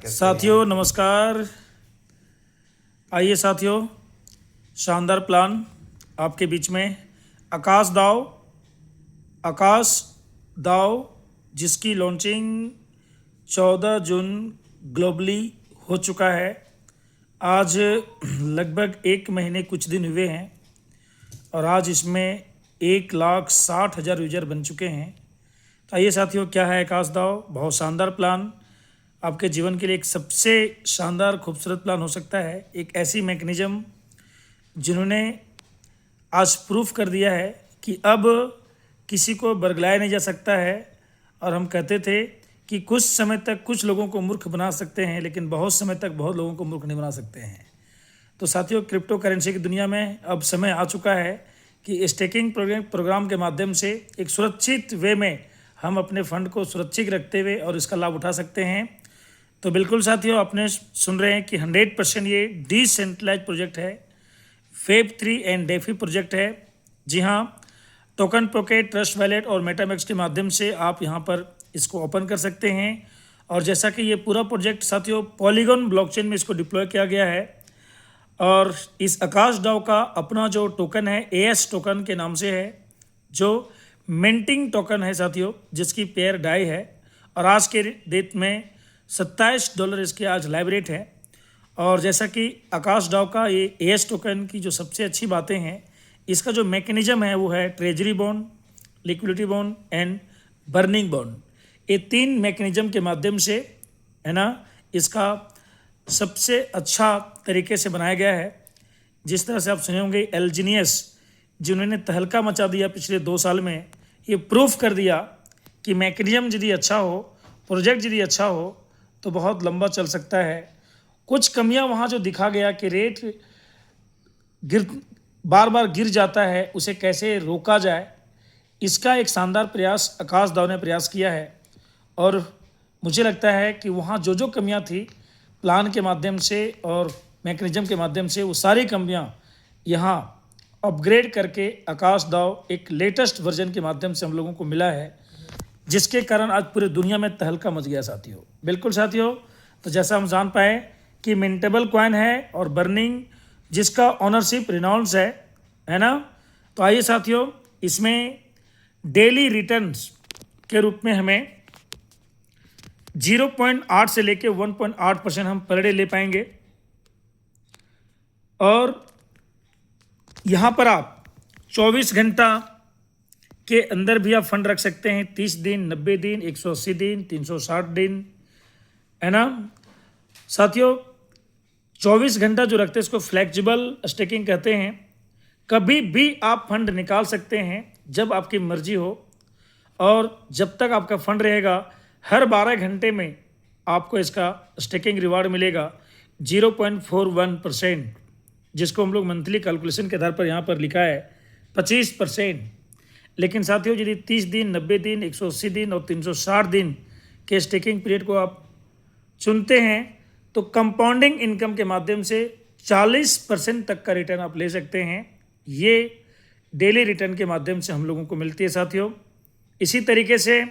कैसे साथियों हैं? नमस्कार। आइए साथियों, शानदार प्लान आपके बीच में। आकाश दाव आकाश दाव जिसकी लॉन्चिंग 14 जून ग्लोबली हो चुका है। आज लगभग 1 महीने कुछ दिन हुए हैं और आज इसमें 1,60,000 यूजर बन चुके हैं। तो आइए साथियों, क्या है आकाश दाव? बहुत शानदार प्लान, आपके जीवन के लिए एक सबसे शानदार खूबसूरत प्लान हो सकता है। एक ऐसी मैकेनिज्म जिन्होंने आज प्रूफ कर दिया है कि अब किसी को बरगलाया नहीं जा सकता है। और हम कहते थे कि कुछ समय तक कुछ लोगों को मूर्ख बना सकते हैं, लेकिन बहुत समय तक बहुत लोगों को मूर्ख नहीं बना सकते हैं। तो साथियों, क्रिप्टो करेंसी की दुनिया में अब समय आ चुका है कि स्टेकिंग प्रोग्राम के माध्यम से एक सुरक्षित वे में हम अपने फंड को सुरक्षित रखते हुए और इसका लाभ उठा सकते हैं। तो बिल्कुल साथियों, आपने सुन रहे हैं कि 100% ये डिसेंट्रलाइज प्रोजेक्ट है, वेब3 एंड डेफी प्रोजेक्ट है। जी हाँ, टोकन पॉकेट, ट्रस्ट वैलेट और मेटामैक्स के माध्यम से आप यहाँ पर इसको ओपन कर सकते हैं। और जैसा कि ये पूरा प्रोजेक्ट साथियों पॉलीगॉन ब्लॉकचेन में इसको डिप्लॉय किया गया है। और इस आकाश डाव का अपना जो टोकन है एएस टोकन के नाम से है, जो मिंटिंग टोकन है साथियों, जिसकी पेयर डाई है। और आज के डेट में $27 इसके आज लाइव रेट है। और जैसा कि आकाश डाव का ये एएस टोकन की जो सबसे अच्छी बातें हैं, इसका जो मैकेनिज्म है वो है treasury bond, liquidity bond and burning bond. ये 3 मैकेनिज्म के माध्यम से है ना, इसका सबसे अच्छा तरीके से बनाया गया है। जिस तरह से आप सुने होंगे एलजीनियस, जिन्होंने तहलका मचा दिया पिछले 2 साल में, ये प्रूफ कर दिया कि मैकेनिज्म यदि अच्छा हो, प्रोजेक्ट यदि अच्छा हो, तो बहुत लंबा चल सकता है। कुछ कमियां वहाँ जो दिखा गया कि रेट गिर बार बार गिर जाता है, उसे कैसे रोका जाए, इसका एक शानदार प्रयास आकाश दाव ने प्रयास किया है। और मुझे लगता है कि वहाँ जो जो कमियां थी प्लान के माध्यम से और मैकेनिज्म के माध्यम से, वो सारी कमियां यहाँ अपग्रेड करके आकाश दाव एक लेटेस्ट वर्जन के माध्यम से हम लोगों को मिला है, जिसके कारण आज पूरी दुनिया में तहलका मच गया साथियों। बिल्कुल साथियों, तो जैसा हम जान पाए कि मिंटेबल कॉइन है और बर्निंग जिसका ऑनरशिप रिनाउंस है ना। तो आइए साथियों, इसमें डेली रिटर्न्स के रूप में हमें 0.8 से लेके 1.8% हम पर डे ले पाएंगे। और यहाँ पर आप 24 घंटा के अंदर भी आप फंड रख सकते हैं। 30 दिन, 90 दिन, 180 दिन, 360 दिन, है ना साथियों। 24 घंटा जो रखते हैं इसको फ्लेक्सिबल स्टेकिंग कहते हैं। कभी भी आप फंड निकाल सकते हैं जब आपकी मर्जी हो, और जब तक आपका फंड रहेगा हर 12 घंटे में आपको इसका स्टेकिंग रिवार्ड मिलेगा 0.41%, जिसको हम लोग मंथली कैलकुलेशन के आधार पर यहाँ पर लिखा है 25%। लेकिन साथियों, यदि 30 दिन, 90 दिन, 180 दिन और 360 दिन के स्टेकिंग पीरियड को आप चुनते हैं, तो कंपाउंडिंग इनकम के माध्यम से 40% तक का रिटर्न आप ले सकते हैं। ये डेली रिटर्न के माध्यम से हम लोगों को मिलती है साथियों। इसी तरीके से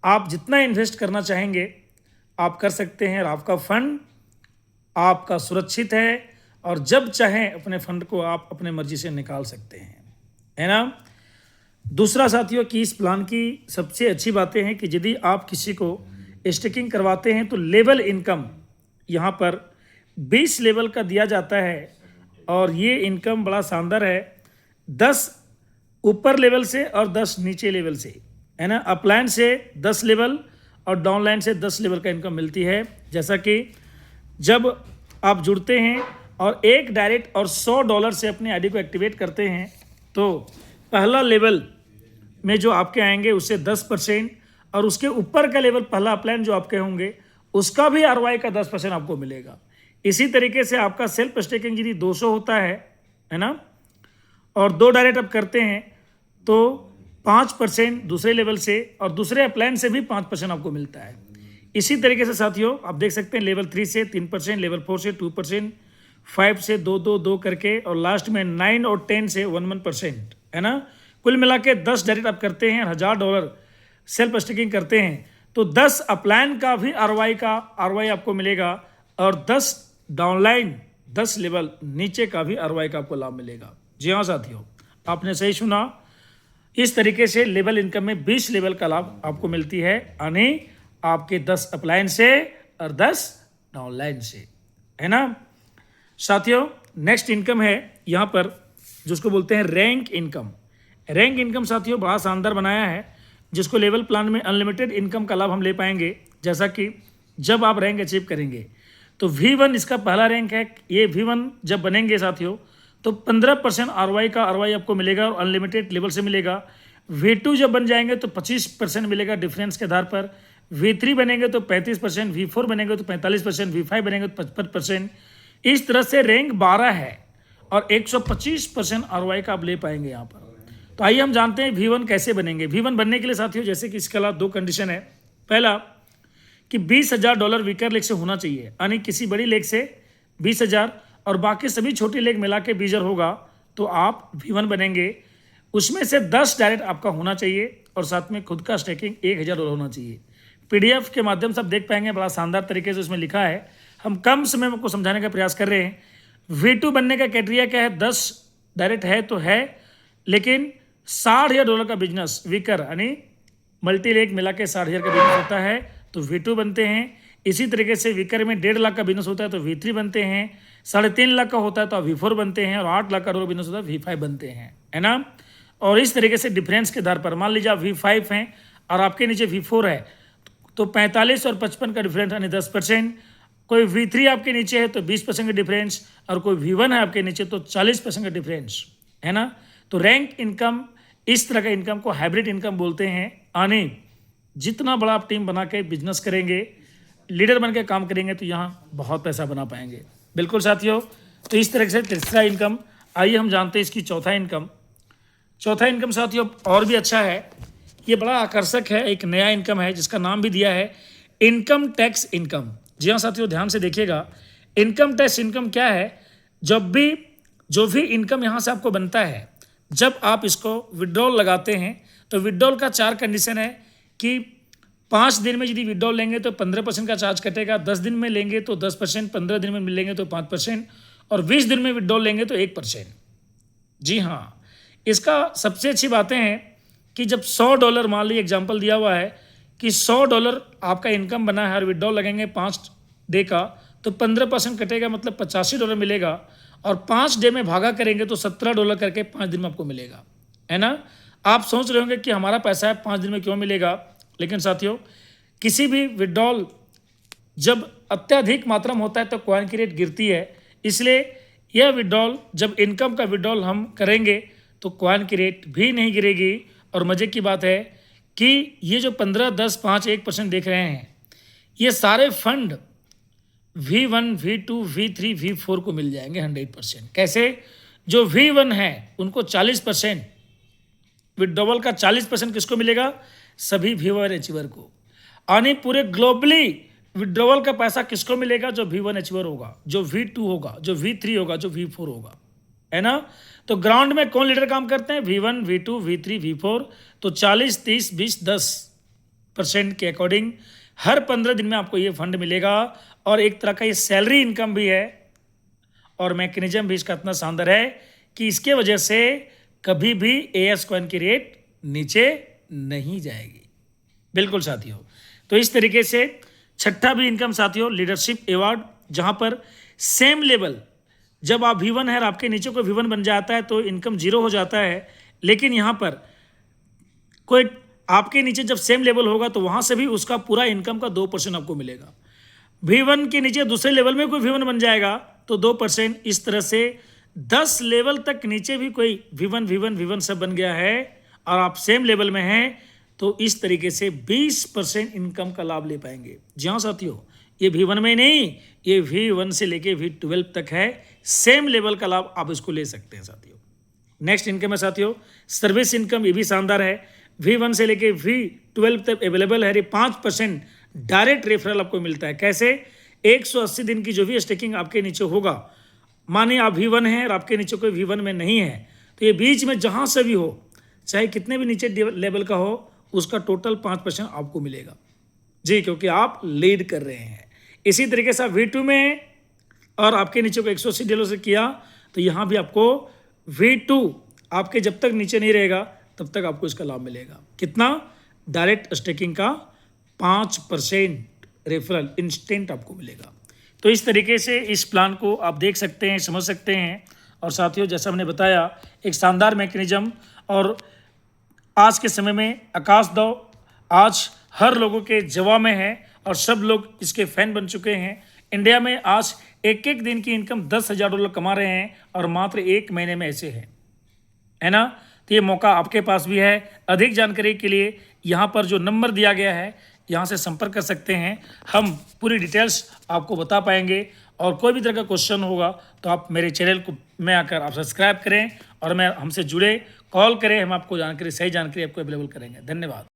आप जितना इन्वेस्ट करना चाहेंगे आप कर सकते हैं, और आपका फंड आपका सुरक्षित है, और जब चाहें अपने फंड को आप अपने मर्जी से निकाल सकते हैं, है ना। दूसरा साथियों, कि इस प्लान की सबसे अच्छी बातें हैं कि यदि आप किसी को स्टेकिंग करवाते हैं तो लेवल इनकम यहाँ पर 20 लेवल का दिया जाता है। और ये इनकम बड़ा शानदार है, 10 ऊपर लेवल से और 10 नीचे लेवल से, है ना। अपलाइन से 10 लेवल और डाउनलाइन से 10 लेवल का इनकम मिलती है। जैसा कि जब आप जुड़ते हैं और एक डायरेक्ट और $100 से अपने आईडी को एक्टिवेट करते हैं, तो पहला लेवल में जो आपके आएंगे उससे 10%, और उसके ऊपर का लेवल पहला अपलाइन जो आपके होंगे उसका भी आरवाई का 10% आपको मिलेगा। इसी तरीके से आपका सेल्फ स्टेकिंग यदि 200 होता है ना, और 2 डायरेक्ट आप करते हैं तो 5% दूसरे लेवल से, और दूसरे अपलाइन से भी 5% आपको मिलता है। इसी तरीके से साथियों आप देख सकते हैं लेवल 3 से 3%, लेवल 4 से 2%, 5 से 2 करके, और लास्ट में 9 और 10 से 1%, है ना। कुल मिला के 10 डायरेक्ट आप करते हैं, $1000 सेल्फ स्टेकिंग करते हैं, तो 10 अपलाइन का भी आरवाई आपको मिलेगा और 10 डाउनलाइन 10 लेवल नीचे का भी आरवाई का आपको लाभ मिलेगा। जी हाँ साथियों, आपने सही सुना। इस तरीके से लेवल इनकम में 20 लेवल का लाभ आपको मिलती है, यानी आपके 10 अपलाइन से और 10 डाउनलाइन से, है ना साथियों। नेक्स्ट इनकम है यहाँ पर जिसको बोलते हैं रैंक इनकम। रैंक इनकम साथियों बड़ा शानदार बनाया है, जिसको लेवल प्लान में अनलिमिटेड इनकम का लाभ हम ले पाएंगे। जैसा कि जब आप रैंक अचीव करेंगे तो V1 इसका पहला रैंक है। ये V1 जब बनेंगे साथियों तो 15% आरवाई का आरवाई आपको मिलेगा और अनलिमिटेड लेवल से मिलेगा। V2 जब बन जाएंगे तो 25% मिलेगा डिफरेंस के आधार पर। V3 बनेंगे तो 35%, V4 बनेंगे तो 45%, V5 बनेंगे तो 55%। इस तरह से रैंक 12 है और 125% आरवाई का आप ले पाएंगे यहाँ पर। तो आइए हम जानते हैं V1 कैसे बनेंगे। V1 बनने के लिए साथियों जैसे कि इसके अलावा 2 कंडीशन है। पहला कि $20,000 वीकर लेग से होना चाहिए, यानी किसी बड़ी लेग से 20,000 और बाकी सभी छोटी लेग मिला के 20,000 होगा तो आप V1 बनेंगे। उसमें से 10 डायरेक्ट आपका होना चाहिए और साथ में खुद का स्टेकिंग $1,000 होना चाहिए। PDF के माध्यम से आप देख पाएंगे, बड़ा शानदार तरीके से उसमें लिखा है। हम कम समय में आपको समझाने का प्रयास कर रहे हैं। V2 बनने का क्राइटेरिया क्या है? 10 डायरेक्ट है तो है, लेकिन $60,000 का बिजनेस वीकर यानी मल्टी लेग मिला के 60,000 का बिजनेस होता है तो V2 बनते हैं। इसी तरीके से वीकर में 1.5 लाख का बिजनेस होता है तो V3 बनते हैं। 3.5 लाख का होता है तो V4 बनते हैं और 8 लाख का बिजनेस होता है V5 बनते हैं, है ना। और इस तरीके से डिफरेंस के आधार पर मान लीजिए आप V5 हैं और आपके नीचे V4 है तो 45 और 55 का डिफरेंस यानी 10%। कोई V3 आपके नीचे है तो 20% का डिफरेंस और कोई V1 है आपके नीचे तो 40% का डिफरेंस, है ना। तो रैंक इनकम, इस तरह का इनकम को हाइब्रिड इनकम बोलते हैं। यानी जितना बड़ा आप टीम बना के बिजनेस करेंगे, लीडर बन के काम करेंगे तो यहाँ बहुत पैसा बना पाएंगे। बिल्कुल साथियों, तो इस तरह से तीसरा इनकम। आइए हम जानते हैं इसकी चौथा इनकम। चौथा इनकम साथियों और भी अच्छा है, ये बड़ा आकर्षक है, एक नया इनकम है जिसका नाम भी दिया है इनकम टैक्स इनकम। जी हाँ साथियों, ध्यान से देखिएगा। इनकम टैक्स इनकम क्या है? जो भी इनकम यहाँ से आपको बनता है, जब आप इसको विड्रॉल लगाते हैं तो विड्रॉल का 4 कंडीशन है कि 5 दिन में यदि विड्रॉल लेंगे तो 15% का चार्ज कटेगा, 10 दिन में लेंगे तो 10%, 15 दिन में लेंगे तो 5% और 20 दिन में विड्रॉल लेंगे तो 1%। जी हाँ, इसका सबसे अच्छी बातें हैं कि जब $100 मान लीजिए एग्जाम्पल दिया हुआ है कि $100 आपका इनकम बना है और विड्रॉल लगेंगे 5 डे का तो 15% कटेगा, मतलब $85 मिलेगा और 5 डे में भागा करेंगे तो $17 करके 5 दिन में आपको मिलेगा, है ना। आप सोच रहे होंगे कि हमारा पैसा है 5 दिन में क्यों मिलेगा, लेकिन साथियों किसी भी विड्रॉल जब अत्यधिक मात्रा में होता है तो कॉइन की रेट गिरती है, इसलिए यह विड्रॉल जब इनकम का विड्रॉल हम करेंगे तो कॉइन की रेट भी नहीं गिरेगी। और मज़े की बात है कि ये जो 15, 10, 5, 1% देख रहे हैं, ये सारे fund V1, V2, V3, V4 को मिल जाएंगे 100%। कैसे? जो V1 है उनको 40%, विड्रॉवल का 40% किसको मिलेगा? सभी V1 अचीवर को। यानी पूरे ग्लोबली विड्रॉवल का पैसा किसको मिलेगा? जो V1 अचीवर होगा, जो V2 होगा, जो V3 होगा, जो V4 होगा, है ना। तो ग्राउंड में कौन लीडर काम करते हैं? V1, V2, V3, V4। तो 40, 30, 20, 10% के अकॉर्डिंग हर 15 दिन में आपको ये फंड मिलेगा और एक तरह का ये सैलरी इनकम भी है। और मैकेनिज्म भी इसका इतना शानदार है कि इसके वजह से कभी भी AS कॉइन की रेट नीचे नहीं जाएगी। बिल्कुल साथियों, तो इस तरीके से छठा भी इनकम साथियों लीडरशिप अवार्ड, जहां पर सेम लेवल जब आप V1 है और आपके नीचे कोई V1 बन जाता है तो इनकम 0 हो जाता है, लेकिन यहाँ पर कोई आपके नीचे जब सेम लेवल होगा तो वहाँ से भी उसका पूरा इनकम का 2% आपको मिलेगा। V1 के नीचे दूसरे लेवल में कोई V1 बन जाएगा तो 2%। इस तरह से 10 लेवल तक नीचे भी कोई V1 सब बन गया है और आप सेम लेवल में हैं तो इस तरीके से 20% इनकम का लाभ ले पाएंगे। जी हाँ साथियों, ये V1 में नहीं, ये V1 से लेके V12 तक है, सेम लेवल का लाभ आप इसको ले सकते हैं साथियों। नेक्स्ट इनकम है साथियों सर्विस इनकम। ये भी शानदार है, V1 से लेके V12 तक अवेलेबल है। 5% डायरेक्ट रेफरल आपको मिलता है। कैसे? 180 दिन की जो भी स्टेकिंग आपके नीचे होगा, मानिए आप V1 हैं और आपके नीचे कोई V1 में नहीं है, तो ये बीच में जहाँ से भी हो, चाहे कितने भी नीचे लेवल का हो, उसका टोटल 5% आपको मिलेगा। जी, क्योंकि आप लीड कर रहे हैं। इसी तरीके से V2 में और आपके नीचे को 180 डॉलर से किया तो यहाँ भी आपको V2 आपके जब तक नीचे नहीं रहेगा तब तक आपको इसका लाभ मिलेगा। कितना? डायरेक्ट स्टेकिंग का 5% रेफरल इंस्टेंट आपको मिलेगा। तो इस तरीके से इस प्लान को आप देख सकते हैं, समझ सकते हैं। और साथियों, जैसा हमने बताया, एक शानदार मैकेनिज्म, और आज के समय में आकाश दाव आज हर लोगों के जवा में है और सब लोग इसके फैन बन चुके हैं। इंडिया में आज एक एक दिन की इनकम $10,000 कमा रहे हैं और मात्र 1 महीने में ऐसे है ना। तो ये मौका आपके पास भी है। अधिक जानकारी के लिए यहाँ पर जो नंबर दिया गया है यहाँ से संपर्क कर सकते हैं। हम पूरी डिटेल्स आपको बता पाएंगे और कोई भी तरह का क्वेश्चन होगा तो आप मेरे चैनल को में आकर आप सब्सक्राइब करें और हमसे जुड़े, कॉल करें, हम आपको जानकारी, सही जानकारी आपको अवेलेबल करेंगे। धन्यवाद।